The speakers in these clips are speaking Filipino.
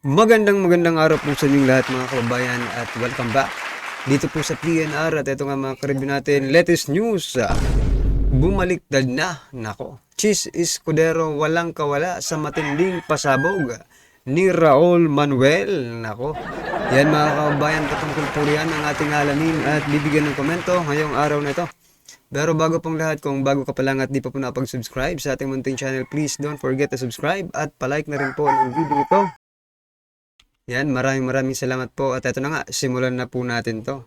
Magandang araw po sa inyong lahat mga kababayan at welcome back dito po sa PNR at ito nga mga karibyo natin latest news. Bumaliktad na, nako. Chis Escudero walang kawala sa matinding pasabog ni Raul Manuel, nako. Yan mga kababayan, patungkol po yan ang ating alamin at bibigyan ng komento ngayong araw na ito. Pero bago pong lahat, kung bago ka pa lang at di pa po napag-subscribe sa ating munting channel, please don't forget to subscribe at palike na rin po ng video ito. Yan, maraming salamat po. At ito na nga, simulan na po natin to.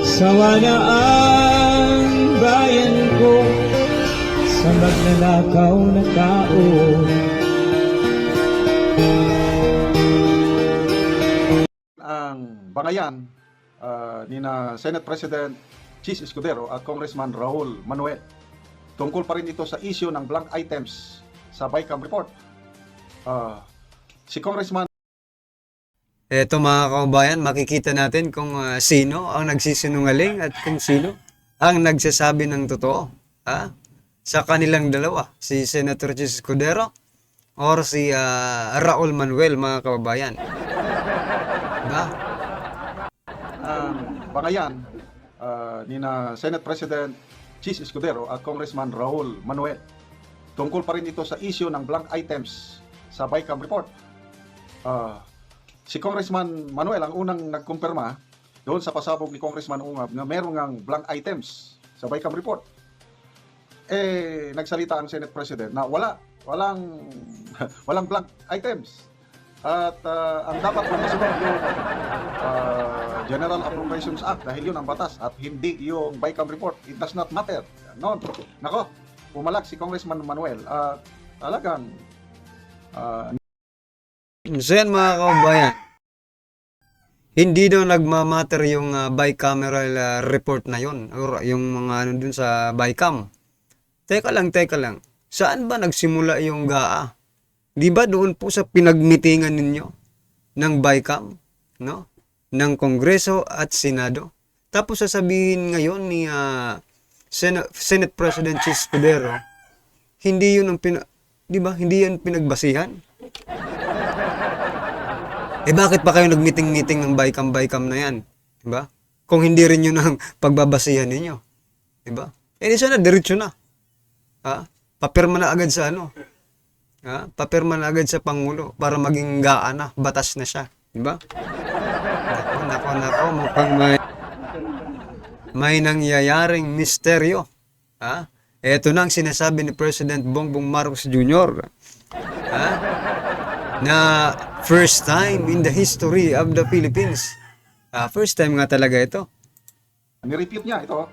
Sawa na ang bayan ko sa magnanakaw na tao. Ang bangayan ni na Senate President Chis Escudero at Congressman Raul Manuel. Tungkol pa rin ito sa issue ng blank items sa BICAM report. Si Congressman Eto mga kababayan, makikita natin kung sino ang nagsisinungaling at kung sino ang nagsasabi ng totoo. Sa kanilang dalawa, si Senator Chis Escudero or si Raul Manuel mga kababayan. Diba? ang bangayan ni na Senate President Chis Escudero at Congressman Raul Manuel. Tungkol pa rin ito sa issue ng blank items sa BICAM report. Si Congressman Manuel ang unang nagkumpirma doon sa pasabog ni Congressman Ungab na meron ngang blank items sa BICAM report. Nagsalita ang Senate President na walang blank items. At ang dapat na masunod yung General Appropriations Act dahil yun ang batas at hindi yung BICAM report. It does not matter. No. Nako, pumalak si Congressman Manuel. Talagang So yan mga kababayan, hindi daw nagmamatter yung bicameral report na yon or yung mga ano dun sa BICAM. Teka lang. Saan ba nagsimula yung GAA? Di ba doon po sa pinagmitingan ninyo ng BICAM, no? Ng Kongreso at Senado? Tapos sasabihin ngayon ni Senate President Chis Escudero, hindi yun ang di ba? Hindi yan pinagbasihan. Bakit pa kayo nag-meeting ng BICAM na yan? Diba? Kung hindi rin yun ang pagbabasihan ninyo. Diba? Di sana, diretso na. Papirma na agad sa ano. Papirma na agad sa Pangulo para maging GAA na, batas na siya. Diba? Nako, mukhang may nangyayaring misteryo. Ito na ang sinasabi ni President Bongbong Marcos Jr. Na first time in the history of the Philippines. First time nga talaga ito. ni-repeat niya ito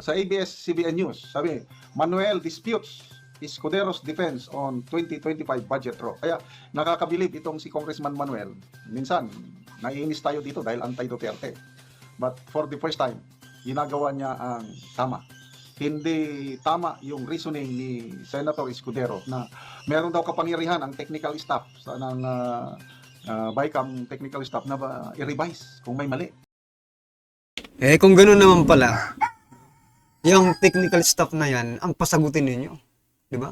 sa ABS-CBN News. Sabi, Manuel disputes Escudero's defense on 2025 budget draw. Kaya nakakabilib itong si Congressman Manuel. Minsan, naiinis tayo dito dahil anti-Duterte. But for the first time, ginagawa niya ang tama. Hindi tama yung reasoning ni Senator Escudero na meron daw kapangyarihan ang technical staff ng BICAM technical staff na i-revise kung may mali. Kung gano'n naman pala, yung technical staff na yan, ang pasagutin ninyo. Di ba?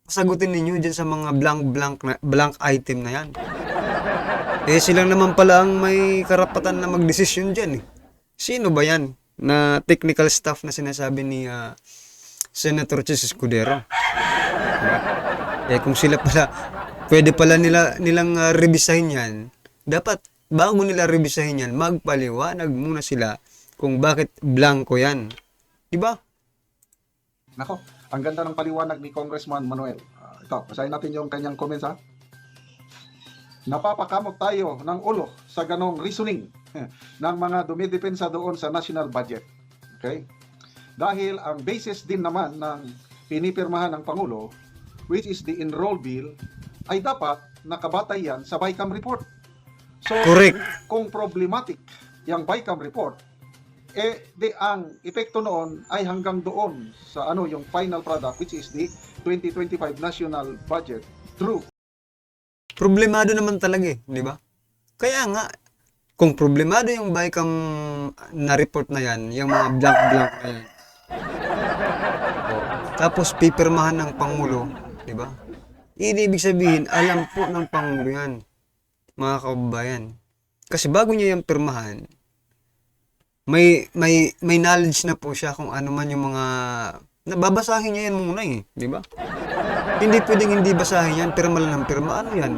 Pasagutin ninyo dyan sa mga blank item na yan. Sila naman pala ang may karapatan na magdesisyon dyan. Sino ba yan na technical staff na sinasabi ni Senator Chis Escudero? Kung sila pala, pwede pala nilang revisahin yan, dapat bago nila revisahin yan, magpaliwanag muna sila kung bakit blanco yan. Diba? Nako, ang ganda ng paliwanag ni Congressman Manuel. Ito, basahin natin yung kanyang comments ha. Napapakamot tayo ng ulo sa ganong reasoning ng mga dumidepensa doon sa national budget. Okay? Dahil ang basis din naman ng pinipirmahan ng Pangulo, which is the enroll bill, ay dapat nakabatay yan sa BICAM report. So, Correct. Kung problematic yung BICAM report, ang epekto noon ay hanggang doon sa yung final product, which is the 2025 national budget through. Problemado naman talaga di ba? Kaya nga, kung problemado yung BICAM na report na yan, yung mga blank na yan, tapos pipirmahan ng Pangulo, di ba? Ibig sabihin, alam po ng Pangulo yan, mga kababayan. Kasi bago niya yung pirmahan, may knowledge na po siya kung ano man yung mga nababasahin niya yan muna eh, di ba? Hindi pwedeng hindi basahin yan, pirma lang ng pirma. Ano yan?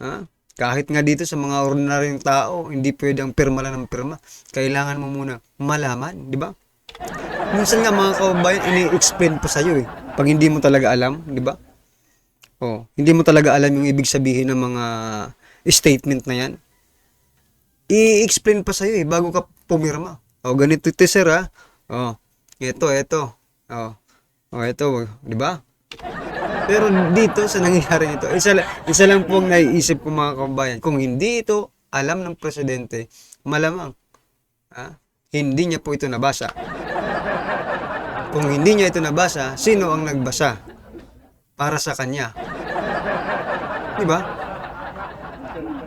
Ha? Kahit nga dito sa mga ordinaryong tao, hindi pwedeng pirma lang ng pirma. Kailangan mo muna malaman, di ba? Minsan nga mga kababayan, ini-explain pa sa'yo eh. Pag hindi mo talaga alam, di ba? Oh, hindi mo talaga alam yung ibig sabihin ng mga statement na yan. I-explain pa sa'yo eh, bago ka pumirma. O, ganito ito sir ha. O, ito. O, ito, di ba? Pero dito sa nangyayari ito, isa lang po ang naiisip ko mga kababayan. Kung hindi ito alam ng presidente, malamang hindi niya po ito nabasa. Kung hindi niya ito nabasa, sino ang nagbasa para sa kanya? Di ba?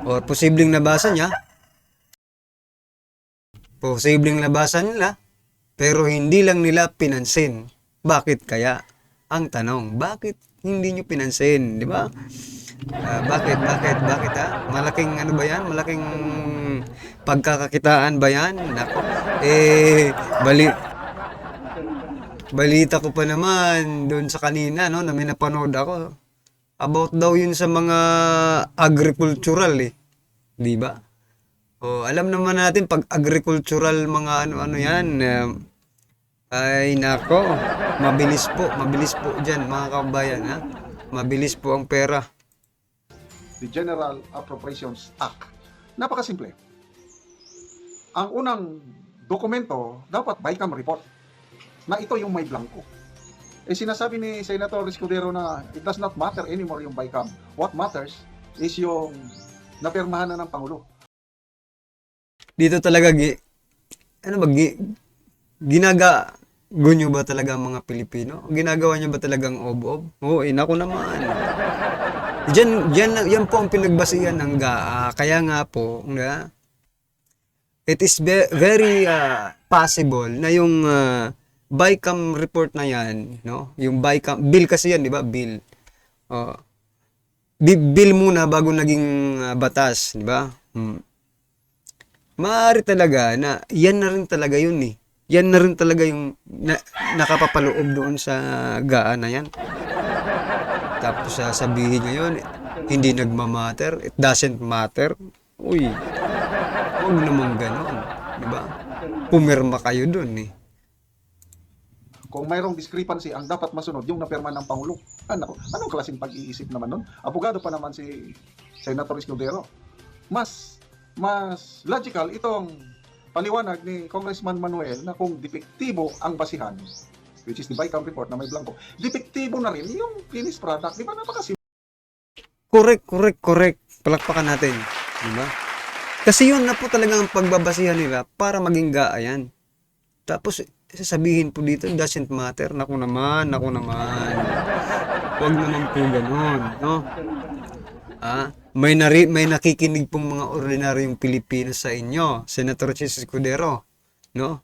O posibleng nabasa niya, posibleng nabasa nila, pero hindi lang nila pinansin. Bakit kaya? Ang tanong, bakit hindi nyo pinansin? Di ba? Bakit ha? Malaking ano ba yan? Malaking pagkakakitaan ba yan? Nako. Balita ko pa naman doon sa kanina, no, na may napanood ako. About daw yun sa mga agricultural eh. Di ba? O, alam naman natin pag agricultural mga ano-ano yan, ay nako, mabilis po dyan mga kabayan ha. Mabilis po ang pera. The General Appropriations Act. Napakasimple. Ang unang dokumento, dapat BICAM report, na ito yung may blanco. Eh sinasabi ni Senator Escudero na it does not matter anymore yung BICAM. What matters is yung napirmahan na ng Pangulo. Dito talaga, ginagawa ba talaga ang mga Pilipino? Ginagawa niyo ba talagang ob-ob? Oo, nako naman. Yan po ang pinagbasihan ng GAA. Kaya nga po, it is very possible na yung BICAM report na yan, no? Yung BICAM, bill kasi yan, di ba? Bill. Bill muna bago naging batas, di ba? Maaari talaga na yan na rin talaga yun eh. Yan na rin talaga yung nakapapaloob doon sa GAA na yan. Tapos sabihin niya yun, hindi nagmamatter, it doesn't matter. Uy, huwag naman ganon. Diba? Pumirma kayo doon eh. Kung mayroong discrepancy, ang dapat masunod yung napirma ng Pangulo. Anong klaseng pag-iisip naman nun? Abogado pa naman si Senator Escudero. Mas logical itong paliwanag ni Congressman Manuel na kung depektibo ang basihan, which is the BICAM report na may blanco, depektibo na rin yung finished product. Di ba napakasimple? Correct. Palakpakan natin. Diba? Kasi yun na po talaga ang pagbabasihan nila para maging GAA yan. Tapos, sasabihin po dito, doesn't matter. Naku naman. Huwag naman po ganun, no? May nakikinig pong mga ordinaryong Pilipino sa inyo, Senator Chis Escudero, no?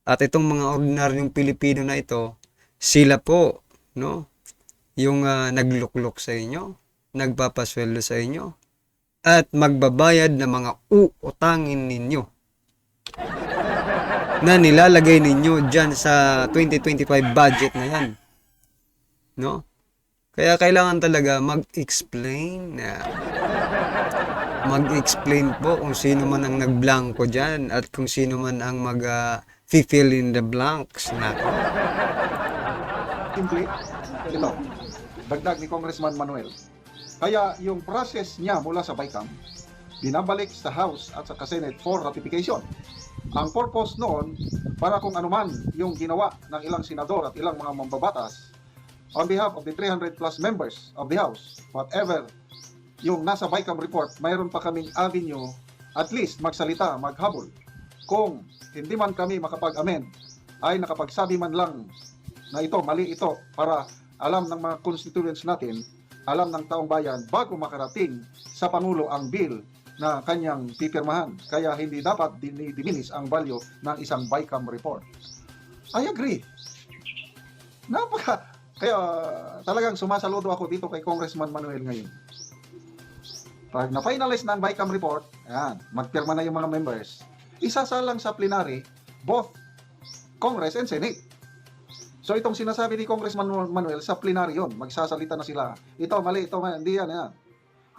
At itong mga ordinaryong Pilipino na ito, sila po, no? Yung nagluklok sa inyo, nagpapasweldo sa inyo, at magbabayad ng mga uutangin ninyo na nilalagay ninyo dyan sa 2025 budget na yan, no? Kaya kailangan talaga mag-explain po kung sino man ang nagblanko dyan at kung sino man ang mag-fill in the blanks. Nako. Simple, ito, dagdag ni Congressman Manuel. Kaya yung process niya mula sa BICAM, binabalik sa House at sa Senate for ratification. Ang purpose noon, para kung anuman yung ginawa ng ilang senador at ilang mga mambabatas, on behalf of the 300 plus members of the House, whatever yung nasa BICAM report, mayroon pa kaming avenue at least magsalita, maghabol. Kung hindi man kami makapag-amend, ay nakapagsabi man lang na ito, mali ito, para alam ng mga constituents natin, alam ng taong bayan, bago makarating sa Pangulo ang bill na kanyang pipirmahan. Kaya hindi dapat diminish ang value ng isang BICAM report. I agree. Kaya talagang sumasaludo ako dito kay Congressman Manuel ngayon. Pag na-finalize na ang BICAM report, ayan, magpirma na yung mga members, isasalang sa plenary, both Congress and Senate. So itong sinasabi ni Congressman Manuel sa plenary yun, magsasalita na sila. Ito mali, ito mali, hindi yan, yan.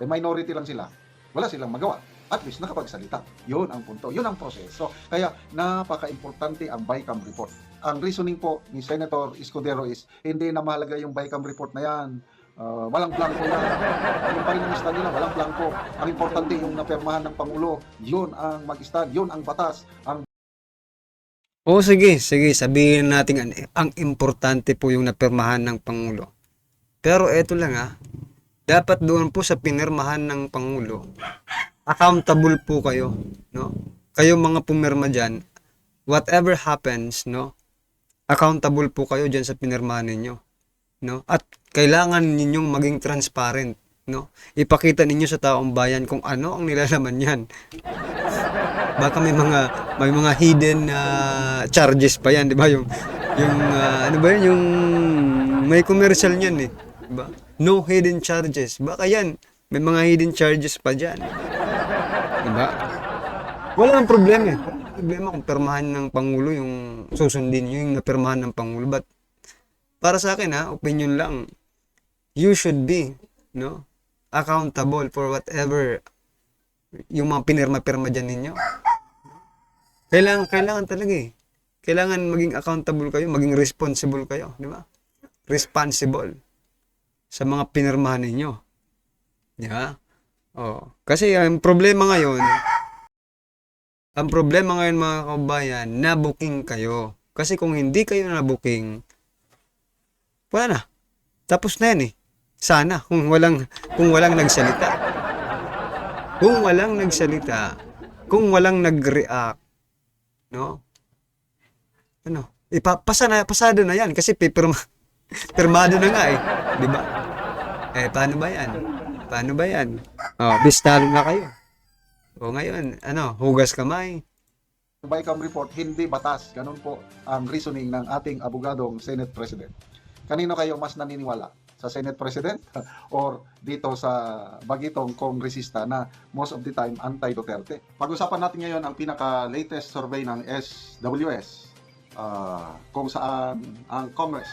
Eh, minority lang sila. Wala silang magawa. At least nakapagsalita. Yun ang punto. Yun ang proseso. Kaya napaka-importante ang BICAM report. Ang reasoning po ni Senator Escudero is hindi na mahalaga yung BICAM report na yan. Walang blanco yan. Yung pa rin ang stand nila, walang blanco. Ang importante yung napirmahan ng Pangulo. Yun ang mag-stand. Yun ang batas. Ang O sige, sabihin natin ang importante po yung napirmahan ng Pangulo. Pero eto lang dapat doon po sa pinirmahan ng Pangulo, accountable po kayo, no? Kayo mga pumirma dyan, whatever happens, no? Accountable po kayo dyan sa pinirmahan ninyo, no? At kailangan ninyong maging transparent, no? Ipakita ninyo sa taong bayan kung ano ang nilalaman niyan. Baka may mga hidden charges pa yan, 'di ba? Yung ano ba 'yun, yung may commercial niyan 'di ba? No hidden charges. Baka yan, may mga hidden charges pa diyan. 'Di ba? Wala nang problema. Problema kung pirmahan ng Pangulo yung susundin niyo yung napirmahan ng Pangulo. But para sa akin opinion lang. You should be, no, accountable for whatever yung mga pinirma-pirma dyan ninyo. Kailangan talaga Kailangan maging accountable kayo, maging responsible kayo, di ba? Responsible sa mga pinirmahan ninyo. Di ba? Kasi ang problema ngayon mga kabayan, na-booking kayo. Kasi kung hindi kayo na-booking, wala na. Tapos na yan Sana kung walang nagsalita. Kung walang nagsalita, kung walang nag-react, no? Pasado na yan kasi pirmado na nga di ba? Paano ba yan? Bistalo na kayo. Ngayon, hugas kamay. BICAM report, hindi batas. Ganun po ang reasoning ng ating abogadong Senate President. Kanino kayo mas naniniwala? Sa Senate President or dito sa bagitong kongresista na most of the time anti-Duterte. Pag-usapan natin ngayon ang pinaka-latest survey ng SWS kung saan ang Congress,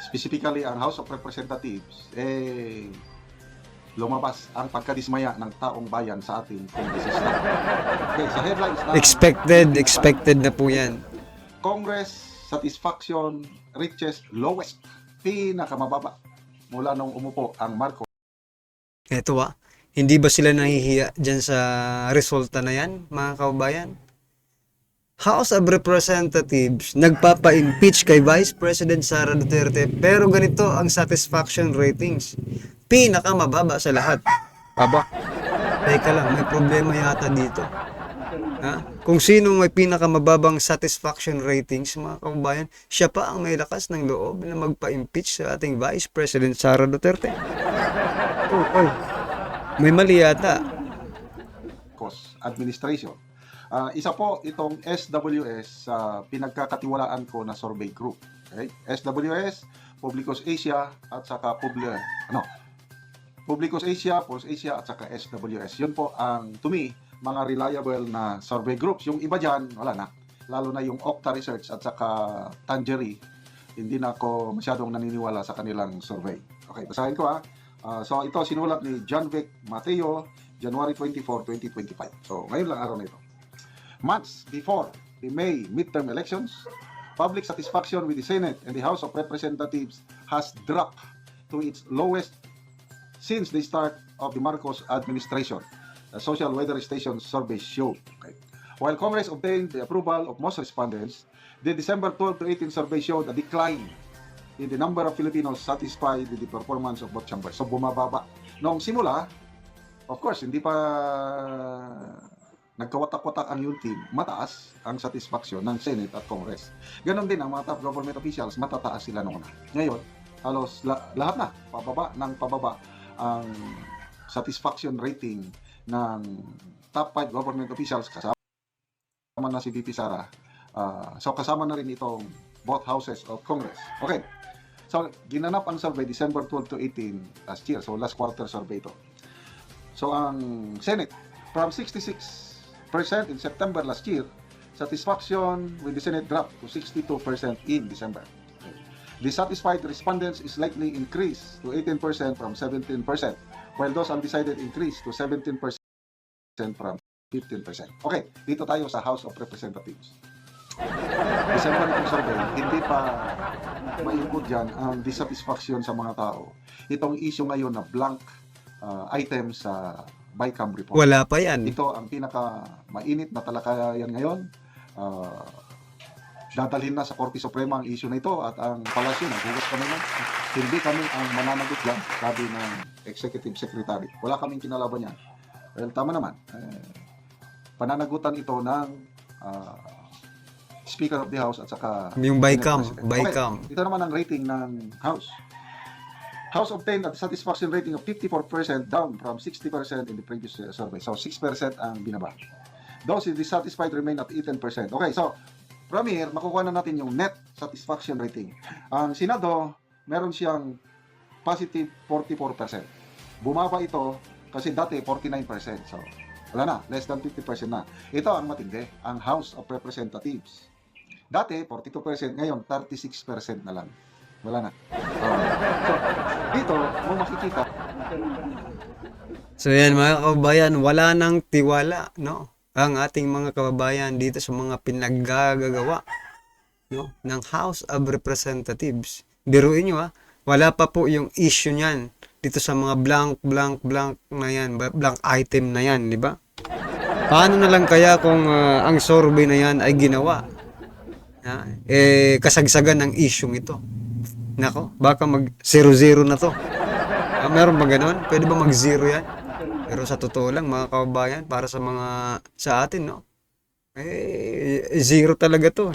specifically ang House of Representatives, lumabas ang pagkadismaya ng taong bayan sa ating kongresista. Okay, sa headlines na Expected na po yan. Congress satisfaction reaches lowest, pinakamababa mula nung umupo ang Marcos. Eto hindi ba sila nahihiya dyan sa resulta na yan, mga kababayan? House of Representatives nagpapa-impeach kay Vice President Sara Duterte pero ganito ang satisfaction ratings. Pinakamababa sa lahat. Teka lang, may problema yata dito. Kung sino may pinakamababang satisfaction ratings, mga kababayan, siya pa ang may lakas ng loob na magpa-impeach sa ating Vice President Sara Duterte. May mali yata. Administration. Isa po itong SWS sa pinagkakatiwalaan ko na survey group. Okay? SWS, Publicos Asia at saka Publicos Asia, Pulse Asia at saka SWS. Yun po ang to me mga reliable na survey groups. Yung iba dyan, wala na. Lalo na yung Okta Research at saka Tangery, hindi na ako masyadong naniniwala sa kanilang survey. Okay, basahin ko so ito sinulat ni John Vic Mateo, January 24, 2025. So ngayon lang araw na ito. Months before the May midterm elections, public satisfaction with the Senate and the House of Representatives has dropped to its lowest since the start of the Marcos administration. The social weather station survey showed. Okay. While Congress obtained the approval of most respondents, the December 12 to 18 survey showed a decline in the number of Filipinos satisfied with the performance of both chambers. So bumababa. Noong simula, of course, hindi pa nagkawatak-watak ang yung team, mataas ang satisfaction ng Senate at Congress. Ganon din ang mga top government officials, matataas sila noon. Ngayon, halos lahat na, pababa ang satisfaction rating ng top 5 government officials, kasama na si VP Sara. So kasama na rin itong both houses of Congress. Okay. So, ginanap ang survey December 12 to 18 last year. So, last quarter survey ito. So, ang Senate, from 66% in September last year, satisfaction with the Senate dropped to 62% in December. Dissatisfied respondents is likely increased to 18% from 17%, while those undecided increased to 17% from 15%. Okay, dito tayo sa House of Representatives. December itong survey, hindi pa maiikot dyan ang dissatisfaction sa mga tao. Itong issue ngayon na blank item sa BICAM report. Wala pa yan. Ito ang pinaka mainit na talakayan ngayon. Dadalhin na sa Korte Suprema ang issue na ito at ang palasyo, naghugas kami na. Hindi kami ang mananagot dyan, sabi ng Executive Secretary. Wala kaming kinalaban yan. Well, tama naman. Pananagutan ito ng Speaker of the House at saka Yung BICAM. Senate President. BICAM. Okay, ito naman ang rating ng House. House obtained a satisfaction rating of 54%, down from 60% in the previous survey. So 6% ang binaba. Those dissatisfied remain at 18%. Okay, so from here, makukuha na natin yung net satisfaction rating. Ang Senado, meron siyang positive 44%. Bumaba ito kasi dati 49%. So wala na, less than 50% na. Ito ang matindi, ang House of Representatives. Dati, 42%, ngayon 36% na lang. Wala na. So, dito, mo makikita. So yan mga kababayan, wala nang tiwala, no? Ang ating mga kababayan dito sa mga pinaggagawa, no, ng House of Representatives. Biruin nyo wala pa po yung issue niyan dito sa mga blank na yan, blank item na yan, di ba? Paano na lang kaya kung ang survey na yan ay ginawa? Kasagsagan ng issue ito. Nako, baka mag 0-0 na to. Meron ba ganun? Pwede ba mag 0 yan? Pero sa totoo lang, mga kababayan, para sa atin, no? 0 talaga to.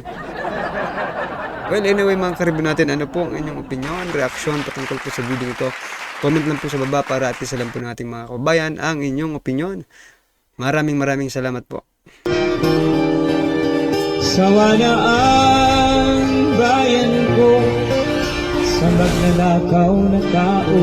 Well, anyway, mga karibin natin, ano po ang inyong opinion, reaksyon patungkol po sa video ito? Comment lang po sa baba para at least alam po ng ating mga kababayan ang inyong opinion. Maraming salamat po. Sawa na ang bayan ko sa magnanakaw na tao.